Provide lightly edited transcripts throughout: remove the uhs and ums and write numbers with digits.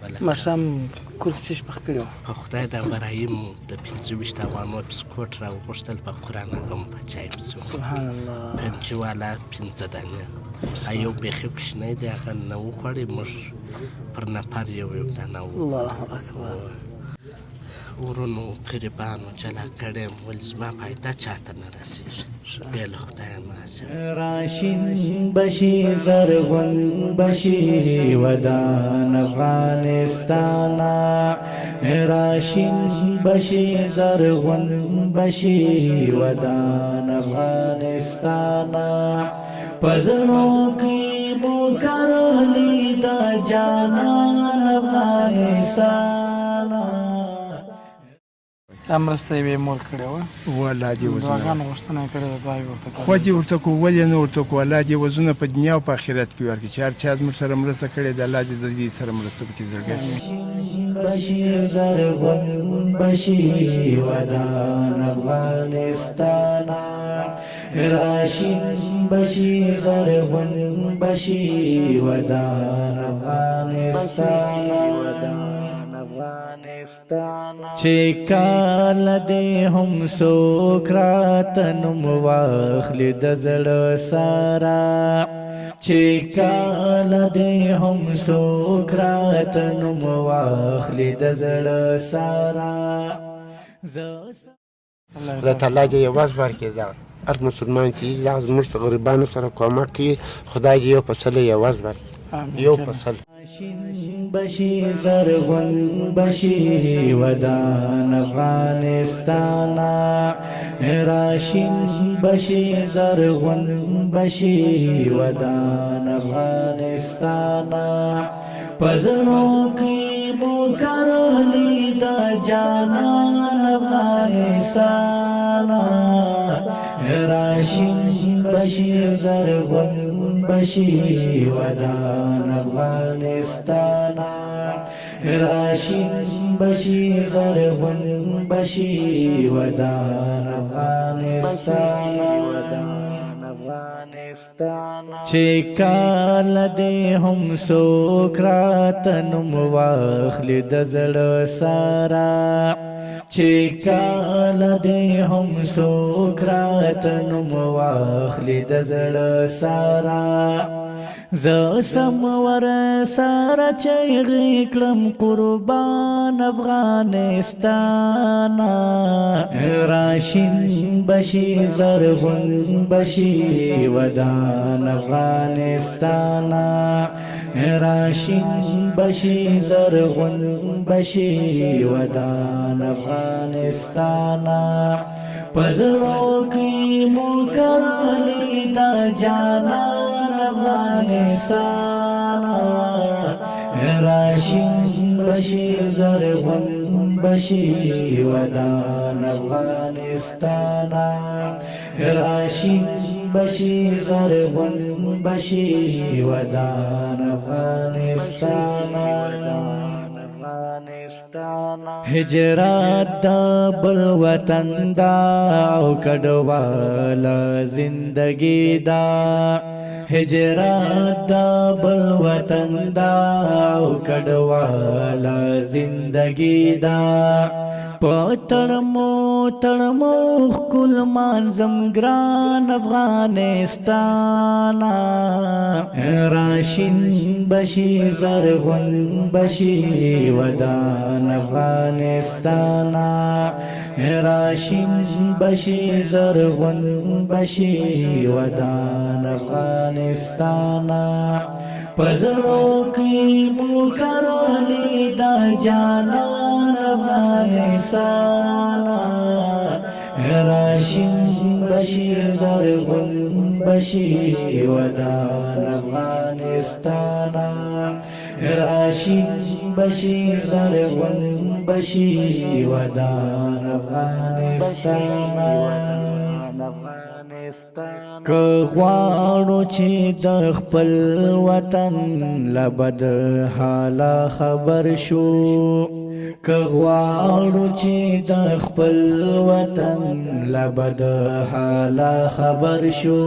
ولا ماښام کور کې څه شي پخ کړي وو؟ په خدای د ابراهیم د 25 افغانو بسکوټ راوغوښتل په قرآن هغه مو په چای پسې و. سبحان الله. پنجي والا 15 دانې یو بیخي کوچنی دی هغه نه وخوړې موږ پر نفر یو دانه الله اکبر. ورونو قریبانو جلا کړی یم ولې زما فایده چاته نه رسېږي بې له خدایه ماسې راشین بشي زرغون بشي ودان افغانستانا راشین بشي زرغون بشي ودان افغانستانا پزړو کې مو کرلی دا جانان افغانستانا. دا مرسته یې مور کړې وه، والله دې وزونه دعاګانو غوښتنه یې کړې ده، دعا یې ورته خو دې ورته کو ولې نه ورته کو الله دې وزونه په دنیا او په آخرت کې ورکړي چې هر چا زموږ سره مرسته کړې ده الله دې د دې سره مرسته وکړي زړګی بشي زرغون بشي ودان افغانستانا راشین بشي زرغون بشي ودان افغانستانا چې کاله دې هم څوک راته نوم واخلي د زړه سره چې کاله دې هم څوک راته نوم واخلي د زړه سره. خدای تعالی دې یوازې ورکړي دا هر مسلمان چې دا زموږ غریبانو سره کومک کوي خدای دې یو فصل یوازې ورکړي یو فصل. راشین بشي زرغون بشي ودان افغانستانا راشین بشي زرغون بشي ودان افغانستانا پزړو کې مو کرلی دا جانان افغانستانا راشین بشي زرغون بشي ودان افغانستانا راشین بشي زرغون بشي ودان افغانستانا چې کاله دې هم څوک راته نوم واخلي د زړه سره چې کاله دې هم څوک راته نوم واخلي د زړه سره زه سم ورسره چیغې کړم قربان افغانستانا راشین بشي زرغون بشي ودان افغانستانا راشین بشي زرغون بشي ودان افغانستانا پزړو کې مو کرلی دا جانان افغانستانا راشین بشي زرغون بشي ودان افغانستانا راشین بشي زرغون بشي ودان افغانستانا. هجرات دا بل وطن دا او کډواله زندگی دا هجرات دا بل وطن دا او کډواله زندگی دا پتړمو تړمو خپل مانزم ګران افغانستانا راشین بشي زرغون بشي ودان افغانستانا راشین بشي زرغون بشي ودان افغانستانا پزړو کې مو کرلی دا جانان افغانستانا راشین بشي زرغون بشي ودان افغانستانا راشین بشي زرغون بشي ودان افغانستانا. که غواړو چې د خپل وطن له بد حاله خبر شو که غواړو چې د خپل وطن له بد حاله خبر شو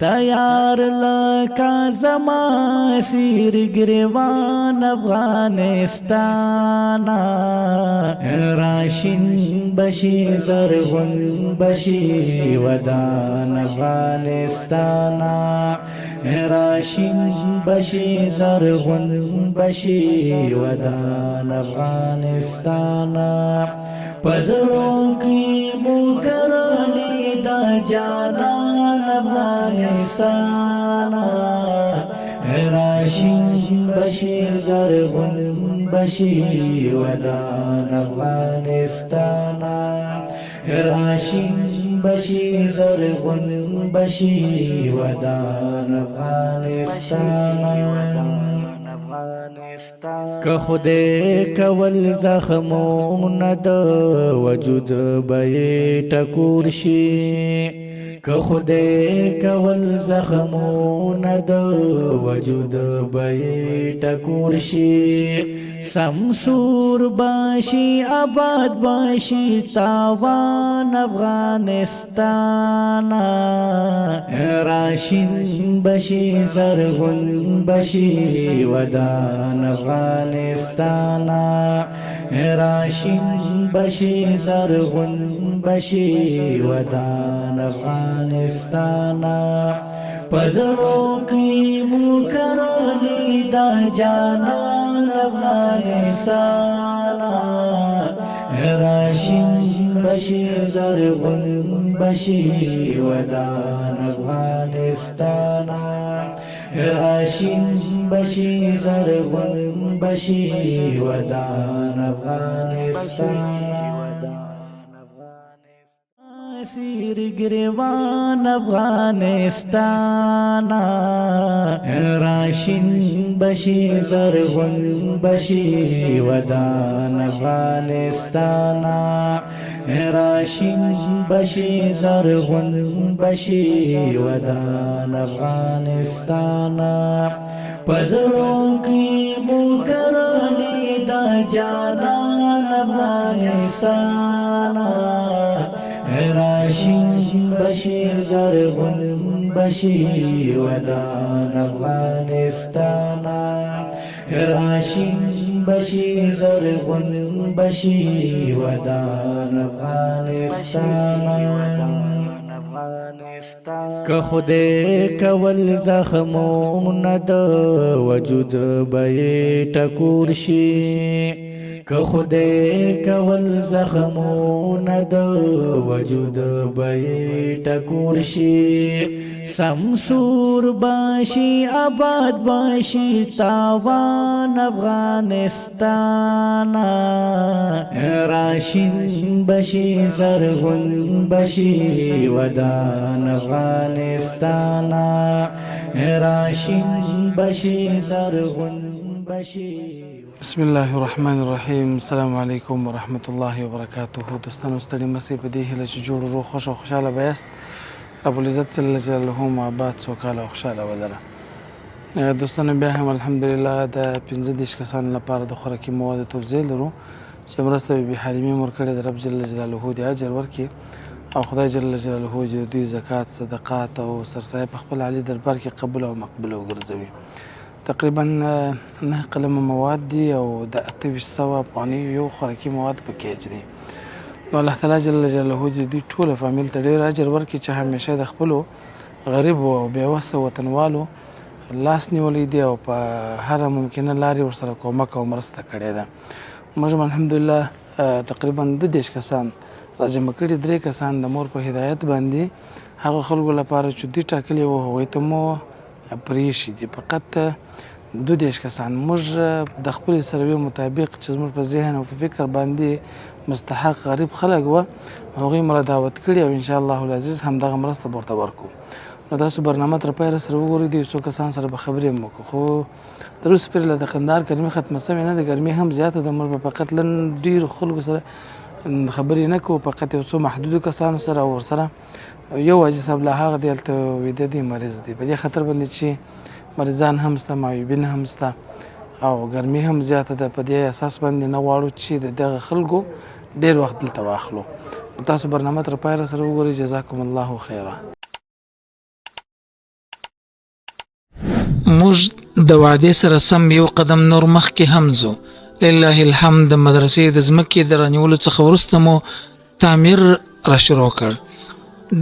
تیار لکا زما سیر گریوان افغانستانا راشن بشی زرغن بشی ودان افغانستانا راشن بشی زرغن بشی ودان افغانستانا پزلوں کی مکرلی دا جانان افغانستانا راشن بشی زرغن بشی ودان افغانستانا راشن بشی زرغن بشی ودان افغانستانا که خدای کول زخمون د وجود به ټکور شي که خدای کول زخمون د وجود به ټکور شي سمسور باشي آباد باشي تاوان افغانستان راشن بشي زرغون بشي ودان افغانستان راشن بشي زرغون بشي ودان افغانستان پزړو کې مکرلی دا جانان افغانستان راشن بشي زرغون بشي ودان افغانستان راشن بشي زرغون بشي ودان افغانستان سیر گریوان افغانستان راشن بشی زرغون بشی ودان افغانستان راشن بشی زرغون بشی ودان افغانستان پزړو کې مکرلی دا جانان افغانستان راشن بشي زرغون بشي ودان افغانستان راشن بشي زرغون بشي ودان افغانستان که خدای کول زخمون د وجود به ټکور شي که خدای کول زخمون د وجود به ټکور شي سمسور باشي آباد باشي تاوان افغانستان راشن بشي زرغون بشي ودان افغانستان راشن بشي زرغون بشي. بسم الله الرحمن الرحیم. السلام علیکم ورحمت الله وبرکاته. دوستانو ستړي مسئ په دې هیله چې جوړ روغ خوش او خوشحاله به یاست. رب العزت جل جلاله مو آباد سوکاله او خوشحاله ولره. دوستانو بیا هم الحمدلله د 15 کسانو لپاره د خوراکي موادو توزیع لرو چې مرسته بیبي حلیمې مور کړې د رب جل جلاله دې اجر ورکړي او خدای جل جلاله دې دوی زکات صدقات او سرسایه په خپل عالي دربار کې قبول او مقبول وګرځوي. تقریبا 9 قلمه مواد دي او د 2800 افغانۍ یو خوراکي مواد پکې دي. نو الله تعالی جل جلاله دې دوی ټول فامیل ته ډېر اجر ورکړي چې همیشه د خپلو غریبو او بېوسه وطنوالو لاس نیولی دی او په هره ممکنه لارې ورسره کومک او مرسته کړې ده. موږ الحمدلله تقریبا 12 کسان راجمع کړي، 3 کسان د مور په هدایت باندې هغه خلکو لپاره چې دوی ټاکلي وو هغوی ته مو پرېښي دي. فقط 12 کسان موږ د خپل سروې مطابق چې زموږ په ذهن او په فکر باندې مستحق غریب خلک وه هغوی مو را دعوت کړي او انشاءالله العزیز همدغه مرسته به ورته ورکړو. نو تاسو برنامه تر پایه سره وګورئ. د یو څو کسان سره به خبرې هم وکړو، خو تر اوسه پورې له د قندهار ګرمي ختمه سوې نه ده. ګرمي هم زیاته ده. موږ به فقط لن ډېرو خلکو سره خبرې نه کوو، فقط یو څو محدودو کسانو سره او ورسره یو حاجي صاحب لا هغه دی هلته ویده دی مریض دی. په دې خطر باندې چې مریضان هم شته، معیوبین هم شته او ګرمي هم زیاته ده. په دې اساس باندې نه غواړو چې د دغه خلکو ډېر وخت دلته واخلو. تاسو برنامه تر پایه سره وګورئ. جزاکم الله خیره. موږ د وعدې سره سم یو قدم نور مخکې هم ځو. لله الحمد د مدرسې د ځمکې د رانیولو څخه وروسته مو تعمیر را شروع کړ.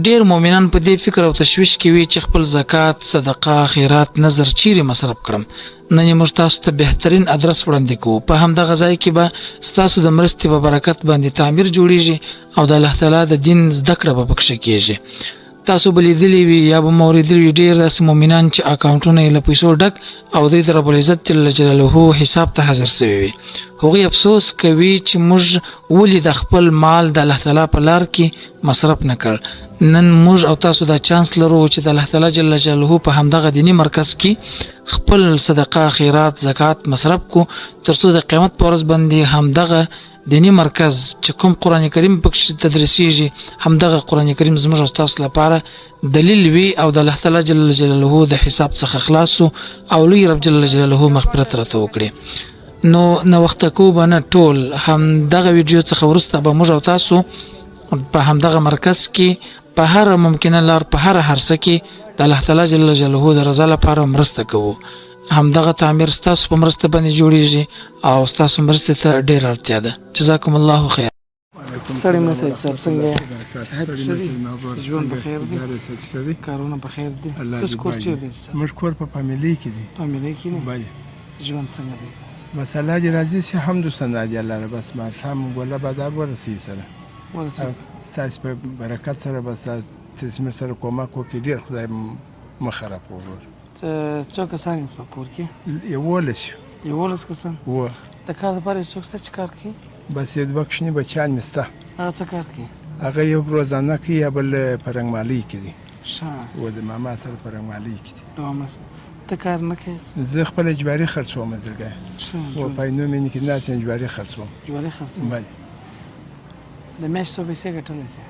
ډیر مؤمنان په دې فکر او تشویش کې وي چې خپل زکات، صدقه، خیرات، نظر چیرې مصرف کړم. نن یې موږ تاسو ته بهترین ادرس وړاندې کوو. په همدغه ځای کې به ستاسو د مرستې په برکت باندې تعمیر جوړیږي او د الله تعالی د دین زده کړه به پکښې کیږي. تاسو به لیدلی وي یا به مو اورېدلي وي ډېر داسې مؤمنان چې اکاونټونه یې له پیسو ډک او دوی د رب العزت جل جلاله حساب ته حاضر سوي وي. هغوی افسوس کوي چې موږ ولې د خپل مال د الله تعالی په لار کې مصرف نه کړ. نن موږ او تاسو دا چانس لرو چې د الله تعالی جل جلاله په همدغه دینی مرکز کې خپل صدقه، خیرات، زکات مصرف کو ترڅو د قیامت په ورځ باندې همدغه دینی مرکز چې کوم قرآن کریم پکې تدریسیږي همدغه قرآن کریم زموږ او تاسو لپاره دلیل وي او د الله تعالی جل جلاله د حساب څخه خلاص او لوی رب جل جلاله مغفرت راته وکړي. نو وخت کو بنه ټول همدغه ویډیو څخه ورسته به موږ او تاسو په همدغه مرکز کې په هر ممکنه لار په هر هرڅه کې د الله تعالی جل جلاله د رضا لپاره مرسته کوو. همدغه تعمیر ستاسو په مرسته باندې جوړیږي او ستاسو مرسته ته ډیر اړتیا ده. جزاکم الله خیر. ستړي مساج صاحب څنګه صحت شری ژوند بخیر دی کارونه بخیر دي څه کور چیرې دي موږ کور په فامیلی کې دي فامیلی کې نه بله ژوند څنګه دی مسئله دې راځي چې حمد و ثنا دې الله بس ما سم ګوله بازار ورسي سره ستاسو په برکت سره بس تاسو سره کومک وکړي ډیر خدای مخ خراب وګور څو کسان یې په کور کې یولس کسان و د کار لپاره څوک څه کار کوي بس یو دوه کښنی بچیان مې سته هغه څه کار کوي هغه یو روزانه کوي یا بل په رنګمالۍ کې دي ښه و د ماما سره په رنګمالۍ کې دي ماما ته کار نه کوي زه خپل اجباري خرڅوم زړګی و پاینو مې نه کې داسې اجباري خرڅوم اجباري خرڅوم بله د میاشتې څو پیسې ګټلی سي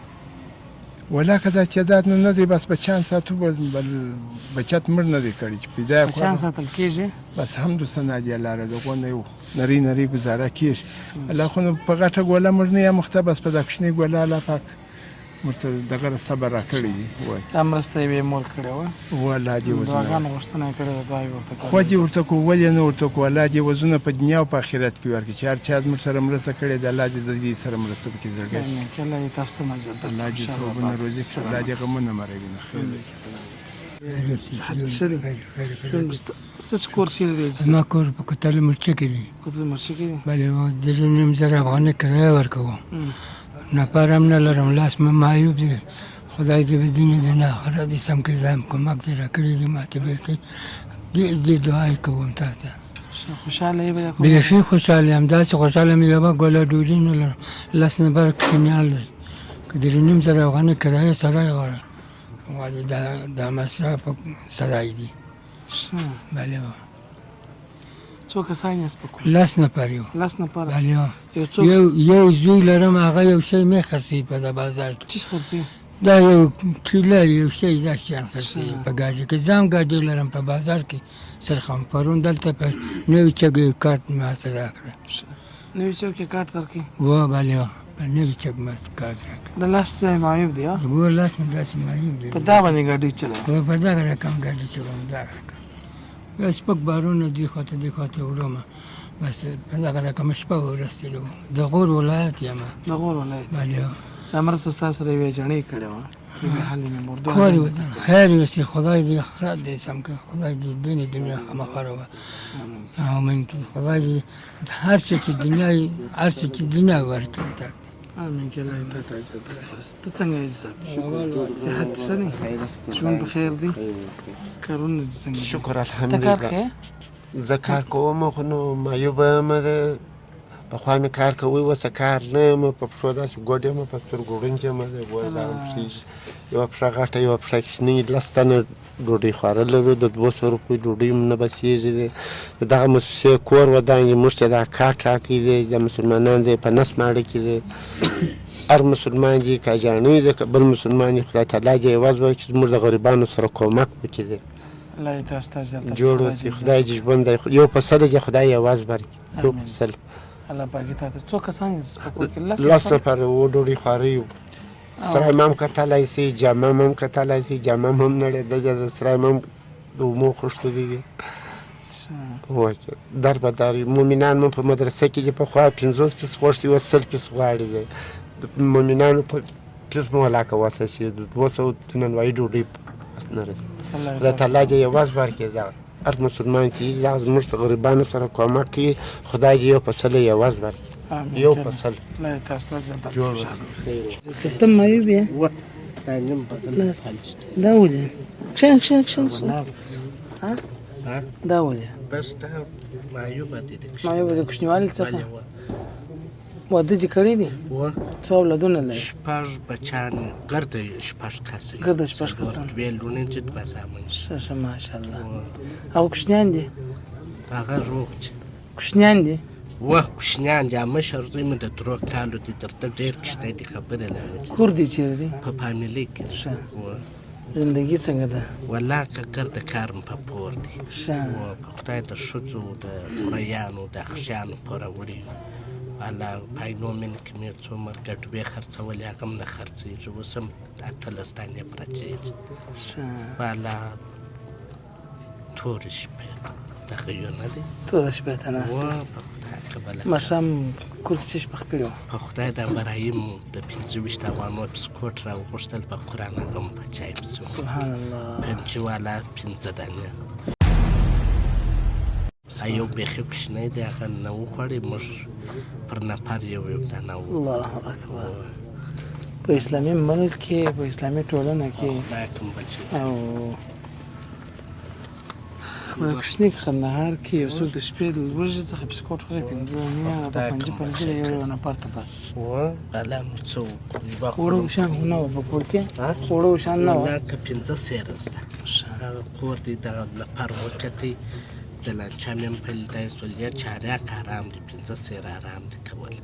ولا که دا تعداد نه دی بس بچیان ساتو بل بچت مړ نه دی کړی چې پیدا کړو بچیان ساتل کېږي بس حمد و ثنا دی الله را دغونه یو نری گزاره کیږي الله خو په غټه ګوله موږ نه یم مختبس په دښنی ګوله الله پاک مرته دغه صبر را کړی وای امرسته یې مول کړی و والله دی وزنه دغه غوښتنه کړې ده ورته خو دې ورته کو ولې نه ورته کو الله دی وزنه په دنیا او په آخرت کې ورکړي چې هر چا موږ سره مرسته کړې ده الله دې سره مرسته وکړي زړګی کله یې تاسو ته مزه ده الله دې صوبونه روزي کړي الله دې غمونه مروي نه خیر صحت شری څه کور شری زما کور په کوتل مرچه کې دی کوتل مرچه کې دی بله د نیم زره افغانۍ کرایه ورکوم نفر هم نه لرم لاس مې معیوب دی خدای دې په دین د نه آخرت دې سم کړي زایم کومک دې راکړي دي ماته بیخي ډېر دعا یې کوم تا ته خوشحاله یې بیخي خوشحاله یم داسې خوشحاله یم یوه ګوله ډوډۍ نه لرم لس نفره کښېنال دی که د نیم زره افغانۍ کرایه سړی غواړي غواړي دا مسله په سړی دي بله څو کسان یاست په کور لس نفر یو لس نفر بله یو زوی لرم هغه یو شی مې خرڅوي په د بازار کې څه خرڅوي دا یو کیله یو شی دا شیان خرڅوي په ګاډي کې زه هم ګاډي لرم په بازار کې سرخم پرون دلته په نوي چګې کارت ما سره راکړه نوي چوک کې کارت درکړي و بله په نوي چګ ما کارت راکړه د لاس ته معیوب دی و لاس مې داسې معیوب دی په دا باندې ګاډي چلوي په دغه رقم ګاډي چلوم دا رقم یو سپک بارونه دی خواته ورومه بس په دغه رقم شپه ورسېدو د غور ولایت یم د غور ولایت بله د مرسته ستاسو سره یوې جڼۍ کړې وه کور یې ودان خیر یې وسي خدای دې آخرت دې سم کړي خدای دې دین دنیا خامخا وه امین کړي خدای دې هر څه چې دنیا هر څه چې دنیا ورکړي ته امین کې الله ته اجر درکړي ته څنګه یې صاحب صحت ښه دی ژوند بخیر دی کارونه دې څنګه شکر الحمدلله زه کار کوم خو نو معیوبه یم پخوا مې کار کوی اوس کار نه یم په پښو داسې ګوډ یم په سترګو ړوند یم یوه پښه غټه یوه پښه کوچنۍ لس تنه ډوډۍ خوړل لرو د 200 روپۍ ډوډۍ هم نه بسېږي دی د دغه مؤسسې کور ودانګې موږ ته دا کارت راکړی دی د مسلمانان دی په نس ماړه کې دی هر مسلمان دی که جانۍ دی که بل مسلمان دی خدای تعالی دې عوض ورکړي زموږ د غریبانو سره کومک وکړي دی الله یې تاسو ته اجر درکړي جوړ اوسئ خدای دې ژوند دی یو په سل دې خدای عوض ورکړي یو په سل الله پاک ته څو کسان یې په کور کې لس نفر و ډوډۍ خواري سره هم کتلی سي جامه هم کتلی سي جامه هم نړېدلې ده سره هم د اومو غوښتلي دي در به در مومنان مو په مدرسه کې دي پخوا 50 پیس غوښتي اوس 100 پیس غواړي دی د مومنانو په پیس مو علاقه واسه چې د 200 د نانوایي ډوډۍ بس نه رسي خدای تعالی دې یوازې ورکړي دا هر مسلمان چې دا زموږ غریبانو سره کومک کوي خدای دې یو فصل یوازې ورکړي یو فصل لا تاسو ته زړه سپتم مایو بیا و دا نیم بدل فلج دا ولې کښن ها دا ولې بس دا مایو باندې دي مایو د کوچنیوالي څخه واده چې کړی دی و څو اولادونه لري شپږ بچیان ګرده شپږ کسه ګرده شپږ کسان دوه لونه چې دوه زامن ښه ماشاءالله او کوچنیان دي هغه روغ چې کوچنیان دي و کوچنیان دي مشر دوی مې د درو کالو دي درته ډېر کوچنی دي خبرې لري کور دي چیرې دي په فامیلي کې ښه زندگی څنګه ده والله که ګرده کار مې په پور دي ښه په خدای د ښځو د خوریانو د اخښیانو پوره وړي والله پاینو من کې مې څو مرګ ډوبې خرڅولې هغه هم نه خرڅېږي اوس هم 18 دانې پرتې دي والله تورې شپې دغه یو نه دی توره شپې ته ناست په خدای کبله ماښام کور کې څه شپه کړي وو په خدای د برایم د 25 افغانو بسکوټ راوغوښتل په قرآن هغه هم په چای پسې و سبحان الله پنځه والا 15 دانې یو بیخي کوچنی دی هغه نه وخوړې موږ پر نفر یو دانه و الله اکبر په اسلامي ملک کې په اسلامي ټولنه کې خدای کوم بچي او په کوچني کندهار کې یو څوک د شپې د لوږې څخه بسکوټ خوري 15 نه په 5 یو نفر ته بس و بالا مو څه وکړو وړو شان نه و په کور کې وړو شان نه و والله که 15 سیره زده هغه کور دی دغه لپاره وکتې د لانچه مې هم پیل دی سولیه چاریک حرام دی 15 سیره حرام دی کول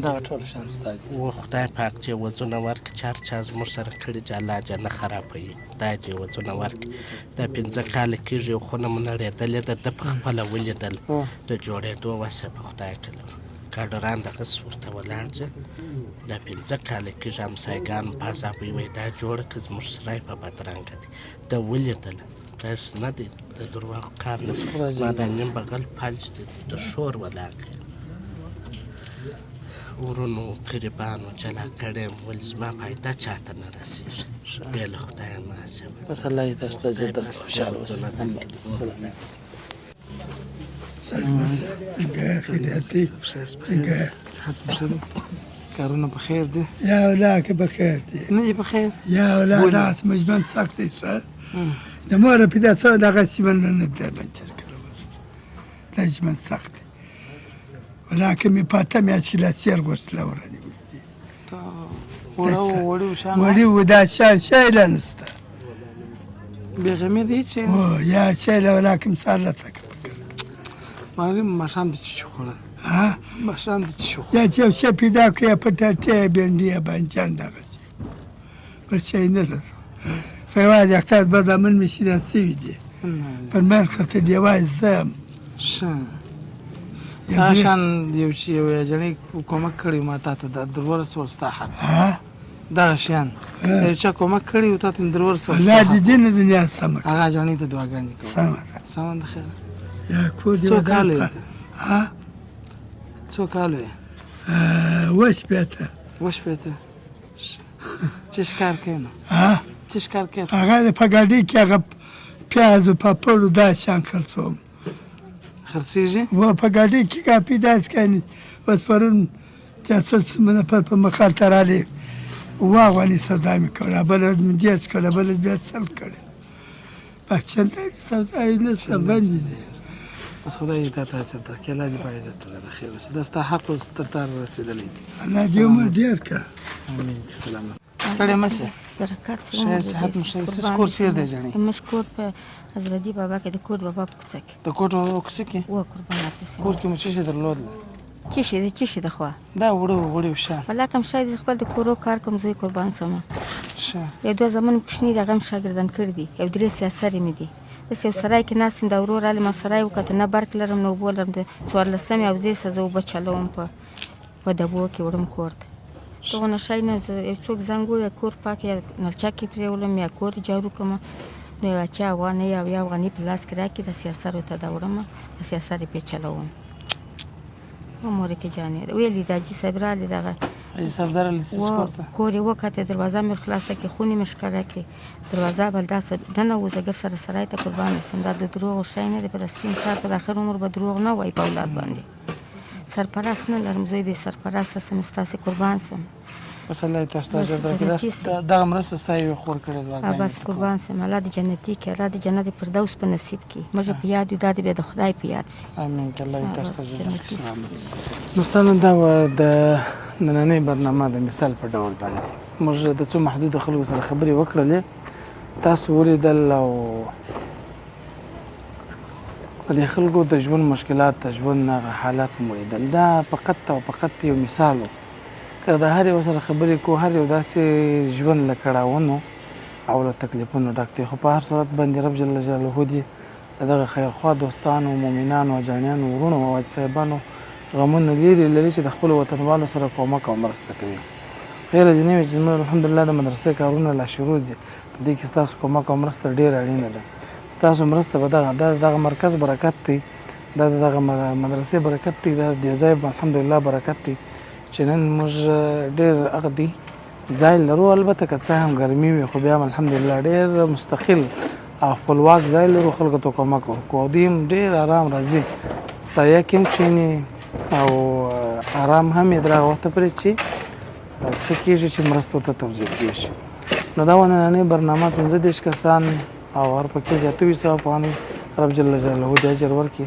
دغه ټول شان ستا دي و خدای پاک چې وزونه ورکړي چې هر چا زموږ سره کړي چې الله جل نه خرابوي خدای چې وزونه ورکړي دا 15 کاله کېږي یو خونه مو نړېدلې ده ده په خپله ولیدل د جوړېدو وسه په خدای کې لرو کاډران دغسې ورته ولاړ چې دا 15 کاله کېږي همسایګان په عذابوي وایي دا جوړه که زموږ سرای په بدرنګه دی ده ولیدل داسې نه دی د درواغو کار نه ما دا نیم بغل فلج دی د شور ولاکه ورونو قریبانو جلا کړم ولې زما فایده چاته نه رسېږي بې له خدایه ماسې بس الله یې تاسو ته زیات خوشحاله اوسئ کارونه په خیر دي یا ولا که بخیر دی نه دي په خیر یا ولا ناس مجمن سخت دی شه د مور په داسې دغه سیمن نه بده بنچر کړو لازم سخت ولكن می پاته می اچ لا سیر ګوسلا ورانی ولدي وړو شان وړي ودا شان شایله نسته بېغمې دی چې او یا شایله ولكن صار لا سکت مالي ماشام دي چې خوړل ها ماشام دي چې یا چې څه پیدا کوي پټه بندي باندې دغه پر شي نه لري فواد یختار بعد من میشیدن سویدی پر من خطر دیوای زم شان شان یو شی یو جنې کومک کړی ما ته د درور سورستا حق ها دا شان یو چا کومک کړی او ته درور سورستا لا دي دین دنیا سمک هغه جنې ته دعاګانې کوم سامان خیر یا کو دی ها څو کالو وش بیته چې ښکار کینو ها چې ښکار کینو هغه په ګاډي کې هغه پیاز او پاپړ دا شان خرڅوم خرڅېږي و په ګاډي کې کاپی داس کني بس پرون تاسو منه په مخال تراله واغونی صدا می کوله بلد می دیس کوله بلد بیا سل کړي پښتون دې صدا یې نه سبند دي بس خدای ته تا چرته کله دې په عزت لره خیر اوسه دا ستا حق اوس تر تار رسیدلی دي الله دې عمر ډیر کا امين سلام ستړی مشه برکات شه صحت مشه کور چیر دی جنې مشکور په حضرت بابا کې د کور بابا په کوڅه کې د کوټ اوکس کې و قربانات دي کور کې مو څه درلود چې شي د خوا دا وړو شه ولا کوم شاید خپل د کورو کار کوم زوی قربان سم شه یو دوه زمون کښنی دغه شاګردان کړ دي یو درې سیاسري مې دي بس یو سړی کې ناس د اورور علي ما سړی وکړه نه برک لرم نو بولم د 14 او زی سزو بچلوم په دبو کې وړم کوړت ته نه شای نه یو څوک زنګو یا کور پاک یا نلچا کې پرولم یا کور جارو کوم نو یو اچا افغانۍ او یو افغانۍ په لاس کې راکړي د سیاسر ورته دا وړمه د سیاسر یې پې چلوم مورکې جانې ویلي د حاجي صاحب راغلي دغه حاجي صاحب درغلي څه کور ته کور یې وکتې دروازه مې خلاصه کړې خونې مې ښکاره کړې دروازه به داسې ننوځه ګر سره سرای ته قربان شم دا د دروغو شی نه دی په سپین سر په آخر عمر به دروغ نه وایي په اولاد باندې سرپرست نه لرم زوی بې سرپرسته سم ستاسې قربان شم بس الله دې تاسو ته اجر درکړي دغه مرسته ستا یې خور کړې ده بس قربان شم الله دې جنتي کړي الله دې جنت فردوس په نصیب کړي موږ په یاد یو دا دې بیا د خدای په یاد شي امین که الله دې تاسو ته اجر درکړي سلامت دوستانو دا و د نننۍ برنامه د مثال په ډول باندې موږ د څو محدودو خلکو سره خبرې وکړلې تاسو ولیدل او د دې خلکو د ژوند مشکلات د ژوند هغه حالات مو ولیدل دا فقط او فقط یو مثال و که د هر یو سره خبرې کو هر یو داسې ژوند له کړاوونو او له تکلیفونو ډک دی خو په هر صورت باندې رب جل جلاله دې د دغه خیرخوا دوستانو مؤمنانو اجانیانو ورونو او حاجي صاحبانو غمونه لري چې د خپلو وطنوالو سره کومک او مرسته کوي خیره دې نه وي چې زموږ الحمدلله د مدرسې کارونه لا شروع دي په دې کې ستاسو کومک او مرسته ډېره اړینه ده ستاسو مرسته به دغه مرکز برکت دی دا دغه مدرسې برکت دی دا د ځای الحمدلله برکت دی چې نن موږ ډېر هغه دی ځای لرو البته که څه هم ګرمي وي خو بیا هم الحمدلله ډېر مستقل او خپلواک ځای لرو خلکو ته کومک وکړو او دوی هم ډېر ارام راځي سایه کې هم کښېني او ارام هم یې در هغه وخته پورې چې څه کېږي چې مرستو ته توجیه کېږي نو دا نننۍ برنامه 15 کسان او هر پکې زیاته وي ثواب وانه رب جل جلاله دې اجر ورکړي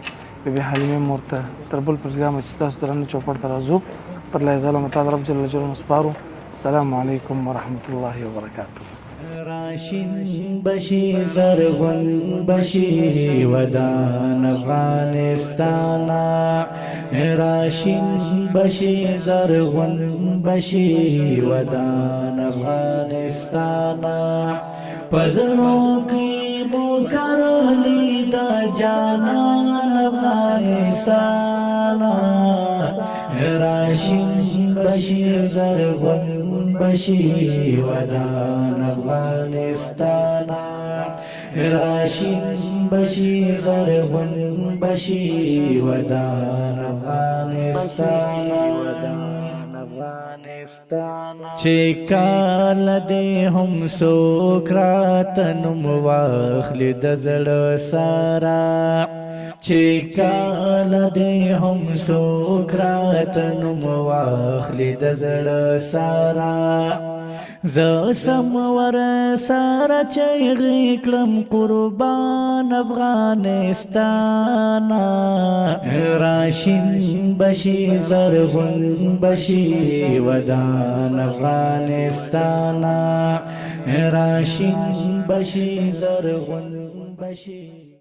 بې حلیمې مور ته تر بل پروګرام چې تاسو درنه چوپړ ته راځو پر لای ظالم تعالی رب جل جلاله سپارو السلام علیکم ورحمت الله وبرکاته راشین بشی زرغون بشی ودان افغانستانا راشین بشی زرغون بشی ودان افغانستانا پزنو کی مکرلی دا جانان افغانستانا راشین بشی زرغون بشی ودان افغانستانا راشین بشی زرغون بشی ودان افغانستانا چې کال دې هم سوکرات نوم واخلي د زړه سارا چې کال دې هم سوکرات نوم واخلي د زړه سارا زه سم ور سره چغې کړم قربان افغانستانا راشین بشي زرغون بشي ودان افغانستانا راشین بشي زرغون بشي